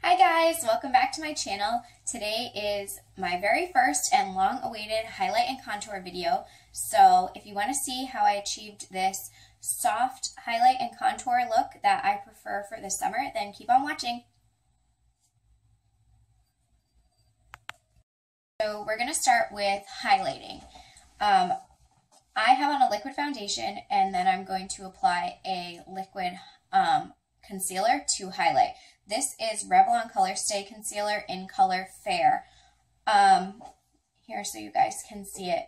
Hi guys, welcome back to my channel. Today is my very first and long-awaited highlight and contour video. So if you want to see how I achieved this soft highlight and contour look that I prefer for the summer, then keep on watching. So we're going to start with highlighting. I have on a liquid foundation and then I'm going to apply a liquid concealer to highlight. This is Revlon Color Stay Concealer in color Fair. Here so you guys can see it.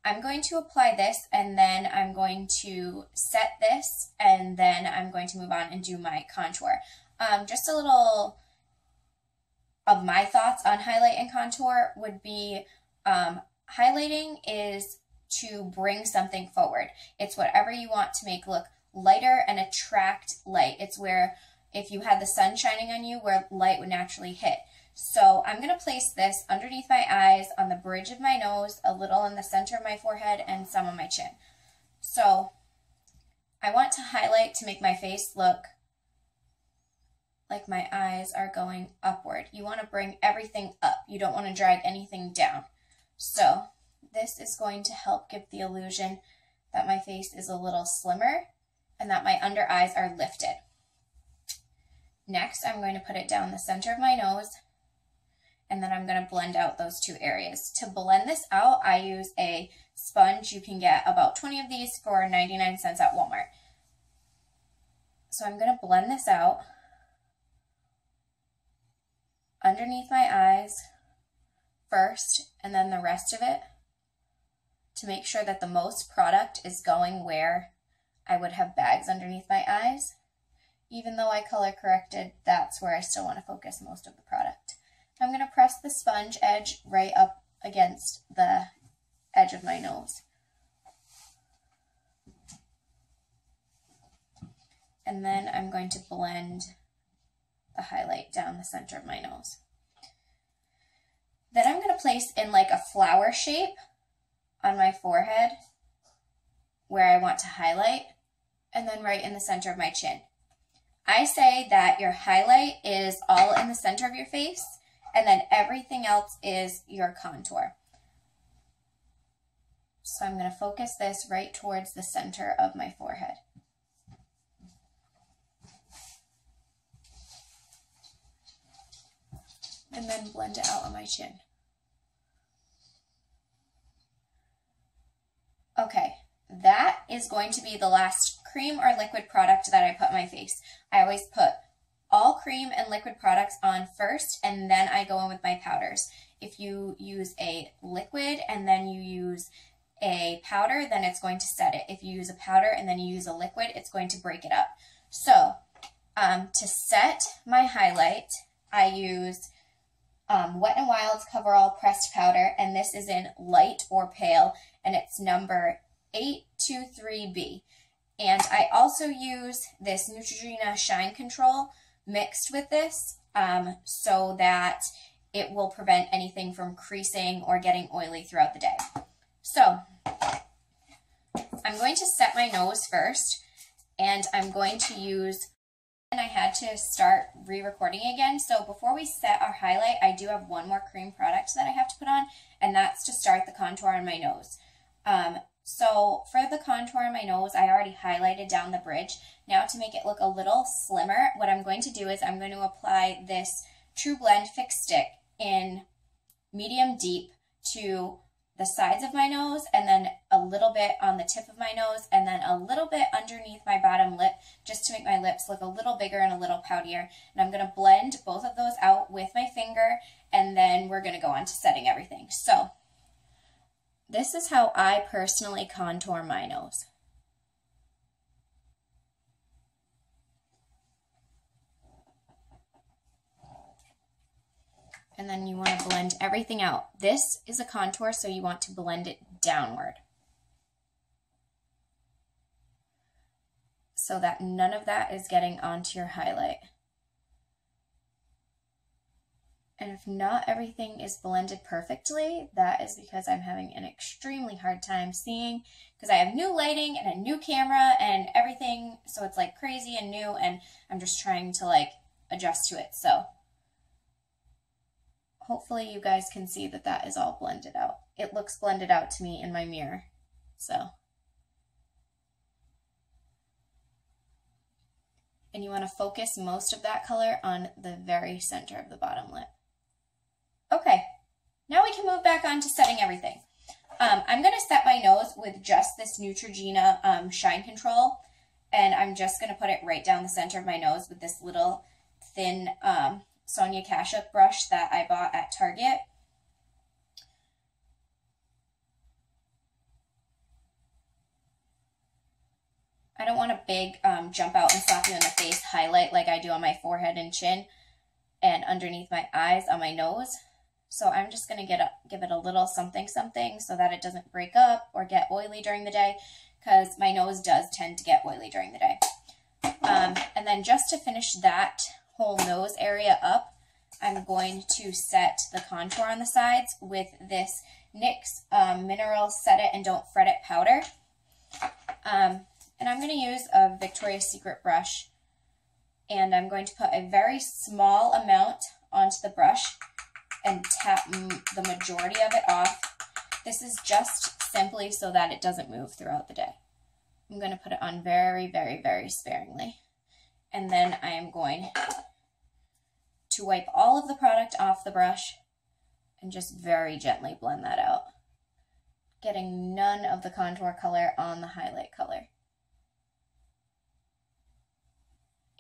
I'm going to apply this and then I'm going to set this and then I'm going to move on and do my contour. Just a little of my thoughts on highlight and contour would be highlighting is to bring something forward. It's whatever you want to make look lighter and attract light. It's where if you had the sun shining on you, where light would naturally hit. So I'm going to place this underneath my eyes, on the bridge of my nose, a little in the center of my forehead, and some on my chin. So I want to highlight to make my face look like my eyes are going upward. You want to bring everything up. You don't want to drag anything down. So this is going to help give the illusion that my face is a little slimmer and that my under eyes are lifted. Next, I'm going to put it down the center of my nose, and then I'm going to blend out those two areas. To blend this out, I use a sponge. You can get about 20 of these for 99 cents at Walmart. So I'm going to blend this out underneath my eyes first, and then the rest of it, to make sure that the most product is going where I would have bags underneath my eyes. Even though I color corrected, that's where I still want to focus most of the product. I'm going to press the sponge edge right up against the edge of my nose. And then I'm going to blend the highlight down the center of my nose. Then I'm going to place in like a flower shape on my forehead where I want to highlight, and then right in the center of my chin. I say that your highlight is all in the center of your face, and then everything else is your contour. So I'm going to focus this right towards the center of my forehead. And then blend it out on my chin. Okay, that is going to be the last cream or liquid product that I put on my face. I always put all cream and liquid products on first, and then I go in with my powders. If you use a liquid and then you use a powder, then it's going to set it. If you use a powder and then you use a liquid, it's going to break it up. So to set my highlight, I use Wet n Wild's Coverall Pressed Powder, and this is in light or pale, and it's number 823B. And I also use this Neutrogena Shine Control mixed with this so that it will prevent anything from creasing or getting oily throughout the day. So I'm going to set my nose first, and I'm going to use, and I had to start re-recording again. So before we set our highlight, I do have one more cream product that I have to put on, and that's to start the contour on my nose. So for the contour on my nose, I already highlighted down the bridge. Now to make it look a little slimmer, what I'm going to do is I'm going to apply this True Blend Fix Stick in medium deep to the sides of my nose, and then a little bit on the tip of my nose, and then a little bit underneath my bottom lip, just to make my lips look a little bigger and a little poutier. And I'm going to blend both of those out with my finger, and then we're going to go on to setting everything. So this is how I personally contour my nose. And then you want to blend everything out. This is a contour, so you want to blend it downward, so that none of that is getting onto your highlight. And if not everything is blended perfectly, that is because I'm having an extremely hard time seeing, because I have new lighting and a new camera and everything, so it's like crazy and new, and I'm just trying to like adjust to it. So hopefully you guys can see that that is all blended out. It looks blended out to me in my mirror, so. And you want to focus most of that color on the very center of the bottom lip. Okay, now we can move back on to setting everything. I'm going to set my nose with just this Neutrogena Shine Control, and I'm just going to put it right down the center of my nose with this little thin Sonia Kashuk brush that I bought at Target. I don't want a big jump out and slap you in the face highlight like I do on my forehead and chin and underneath my eyes on my nose. So I'm just going to give it a little something something so that it doesn't break up or get oily during the day, because my nose does tend to get oily during the day. And then just to finish that whole nose area up, I'm going to set the contour on the sides with this NYX Mineral Set It and Don't Fret It powder. And I'm going to use a Victoria's Secret brush, and I'm going to put a very small amount onto the brush and tap the majority of it off. This is just simply so that it doesn't move throughout the day. I'm going to put it on very, very, very sparingly. And then I am going to wipe all of the product off the brush and just very gently blend that out, getting none of the contour color on the highlight color.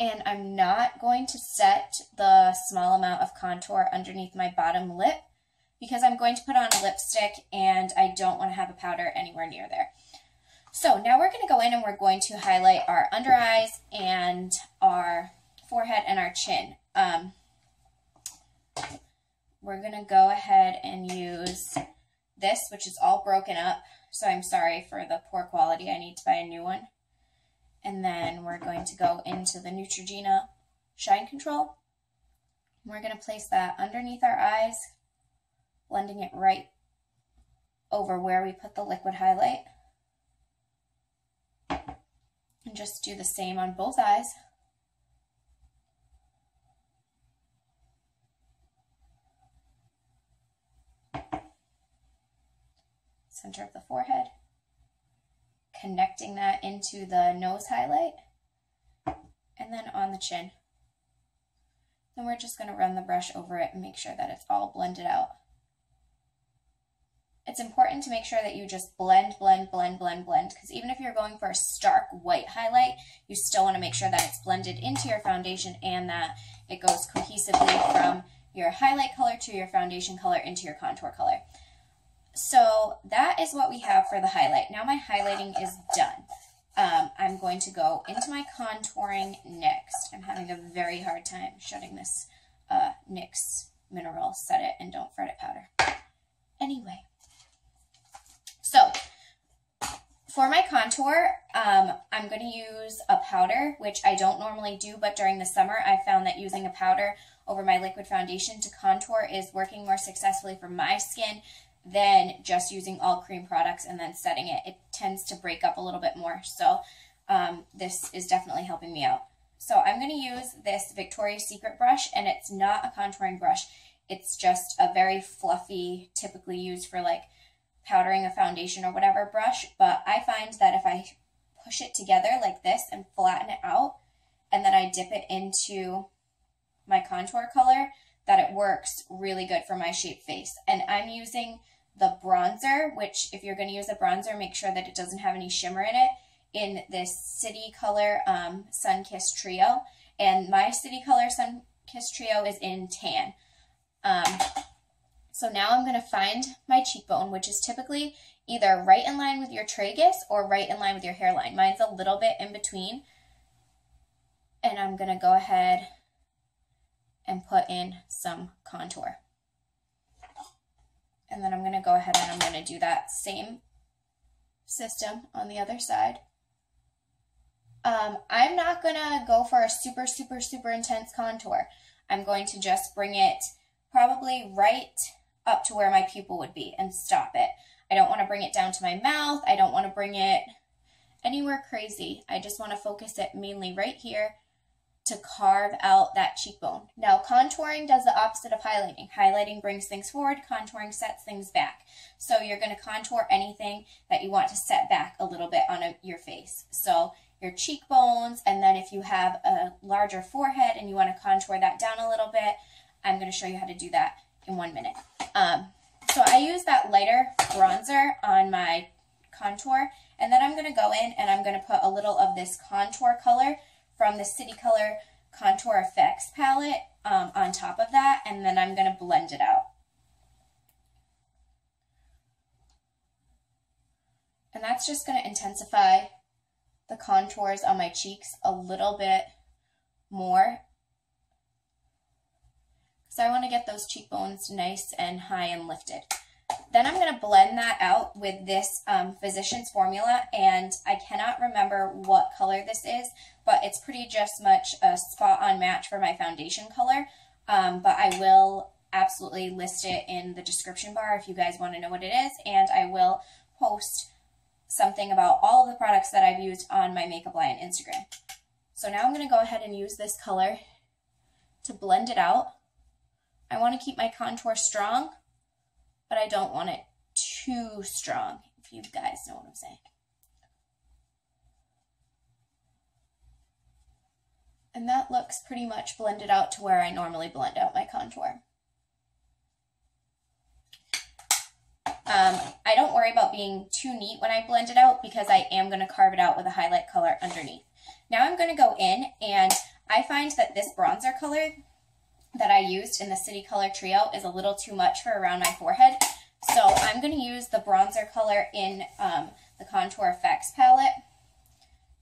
And I'm not going to set the small amount of contour underneath my bottom lip because I'm going to put on a lipstick and I don't want to have a powder anywhere near there. So now we're going to go in and we're going to highlight our under eyes and our forehead and our chin. We're going to go ahead and use this, which is all broken up. So I'm sorry for the poor quality. I need to buy a new one. And then we're going to go into the Neutrogena Shine Control. We're going to place that underneath our eyes, blending it right over where we put the liquid highlight. And just do the same on both eyes. Center of the forehead. Connecting that into the nose highlight, and then on the chin. Then we're just going to run the brush over it and make sure that it's all blended out. It's important to make sure that you just blend, blend, blend, blend, blend, because even if you're going for a stark white highlight, you still want to make sure that it's blended into your foundation and that it goes cohesively from your highlight color to your foundation color into your contour color. So that is what we have for the highlight. Now my highlighting is done. I'm going to go into my contouring next. I'm having a very hard time shutting this NYX Mineral Set It and Don't Fret It powder. Anyway, so for my contour, I'm going to use a powder, which I don't normally do, but during the summer I found that using a powder over my liquid foundation to contour is working more successfully for my skin than just using all cream products and then setting it. It tends to break up a little bit more. So this is definitely helping me out. So I'm going to use this Victoria's Secret brush, and it's not a contouring brush. It's just a very fluffy, typically used for like powdering a foundation or whatever brush. But I find that if I push it together like this and flatten it out, and then I dip it into my contour color, that it works really good for my shaped face. And I'm using the bronzer, which if you're going to use a bronzer, make sure that it doesn't have any shimmer in it, in this City Color Sun-Kissed Trio. And my City Color Sun-Kissed Trio is in tan. So now I'm going to find my cheekbone, which is typically either right in line with your tragus or right in line with your hairline. Mine's a little bit in between. And I'm going to go ahead and put in some contour. And then I'm going to go ahead and I'm going to do that same system on the other side. I'm not going to go for a super, super, super intense contour. I'm going to just bring it probably right up to where my pupil would be and stop it. I don't want to bring it down to my mouth. I don't want to bring it anywhere crazy. I just want to focus it mainly right here to carve out that cheekbone. Now, contouring does the opposite of highlighting. Highlighting brings things forward, contouring sets things back. So you're going to contour anything that you want to set back a little bit on your face. So your cheekbones, and then if you have a larger forehead and you want to contour that down a little bit, I'm going to show you how to do that in 1 minute. So I use that lighter bronzer on my contour, and then I'm going to go in and I'm going to put a little of this contour color from the City Color Contour Effects palette on top of that, and then I'm going to blend it out. And that's just going to intensify the contours on my cheeks a little bit more, because I want to get those cheekbones nice and high and lifted. Then I'm going to blend that out with this Physicians Formula, and I cannot remember what color this is, but it's pretty just much a spot-on match for my foundation color, but I will absolutely list it in the description bar if you guys want to know what it is, and I will post something about all of the products that I've used on my Makeup Lion Instagram. So now I'm going to go ahead and use this color to blend it out. I want to keep my contour strong, but I don't want it too strong, if you guys know what I'm saying. And that looks pretty much blended out to where I normally blend out my contour. I don't worry about being too neat when I blend it out, because I am going to carve it out with a highlight color underneath. Now I'm going to go in, and I find that this bronzer color that I used in the City Color Trio is a little too much for around my forehead. So I'm going to use the bronzer color in the Contour Effects palette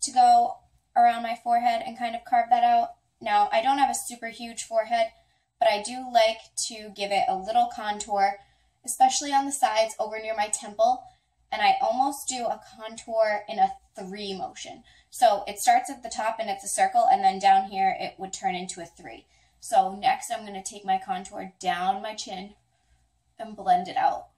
to go around my forehead and kind of carve that out. Now, I don't have a super huge forehead, but I do like to give it a little contour, especially on the sides over near my temple, and I almost do a contour in a 3 motion. So it starts at the top and it's a circle, and then down here it would turn into a 3. So next I'm going to take my contour down my chin and blend it out.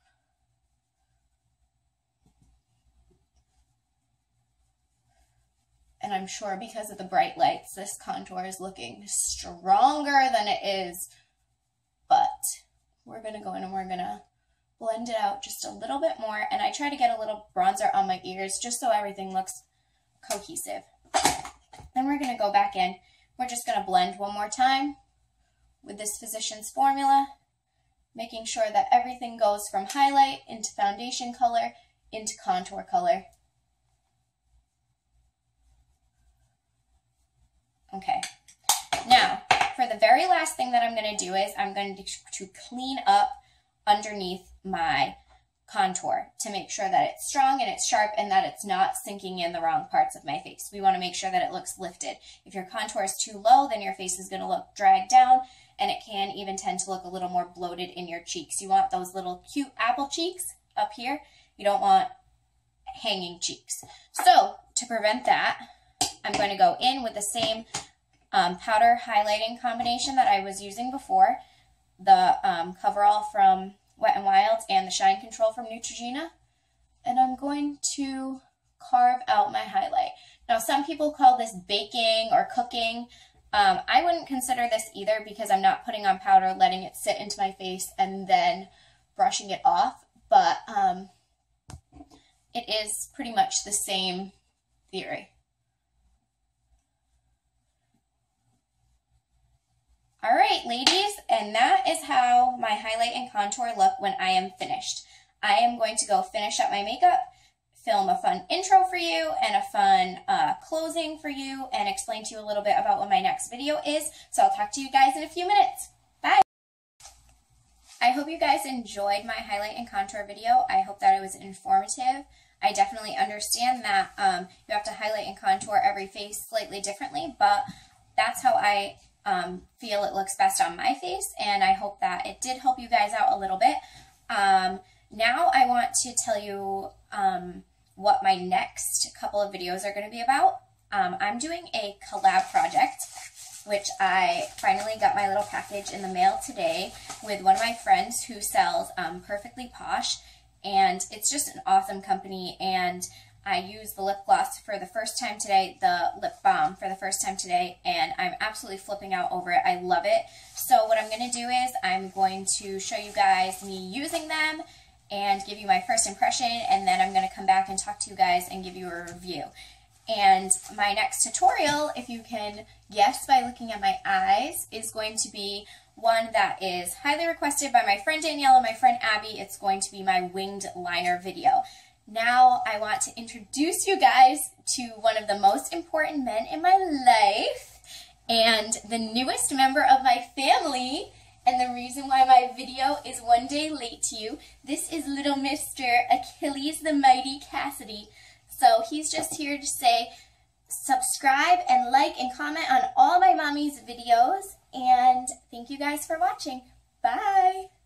And I'm sure because of the bright lights, this contour is looking stronger than it is, but we're going to go in and we're going to blend it out just a little bit more, and I try to get a little bronzer on my ears just so everything looks cohesive. Then we're going to go back in. We're just going to blend one more time with this Physicians Formula, making sure that everything goes from highlight into foundation color into contour color. Okay, now for the very last thing that I'm going to do is I'm going to clean up underneath my contour to make sure that it's strong and it's sharp and that it's not sinking in the wrong parts of my face. We want to make sure that it looks lifted. If your contour is too low, then your face is going to look dragged down, and it can even tend to look a little more bloated in your cheeks. You want those little cute apple cheeks up here. You don't want hanging cheeks. So to prevent that, I'm going to go in with the same powder highlighting combination that I was using before, the Coverall from Wet n Wild and the Shine Control from Neutrogena, and I'm going to carve out my highlight. Now, some people call this baking or cooking. I wouldn't consider this either, because I'm not putting on powder, letting it sit into my face, and then brushing it off, but it is pretty much the same theory. All right, ladies, and that is how my highlight and contour look when I am finished. I am going to go finish up my makeup, film a fun intro for you and a fun closing for you, and explain to you a little bit about what my next video is. So I'll talk to you guys in a few minutes. Bye. I hope you guys enjoyed my highlight and contour video. I hope that it was informative. I definitely understand that you have to highlight and contour every face slightly differently, but that's how I feel it looks best on my face, and I hope that it did help you guys out a little bit. Now I want to tell you what my next couple of videos are going to be about. I'm doing a collab project, which I finally got my little package in the mail today with one of my friends who sells Perfectly Posh, and it's just an awesome company, and I used the lip gloss for the first time today, the lip balm for the first time today, and I'm absolutely flipping out over it. I love it. So what I'm going to do is I'm going to show you guys me using them and give you my first impression, and then I'm going to come back and talk to you guys and give you a review. And my next tutorial, if you can guess by looking at my eyes, is going to be one that is highly requested by my friend Danielle and my friend Abby. It's going to be my winged liner video. Now I want to introduce you guys to one of the most important men in my life and the newest member of my family, and the reason why my video is one day late to you. This is little Mr. Achilles the Mighty Cassidy. So he's just here to say subscribe and like and comment on all my mommy's videos, and thank you guys for watching. Bye!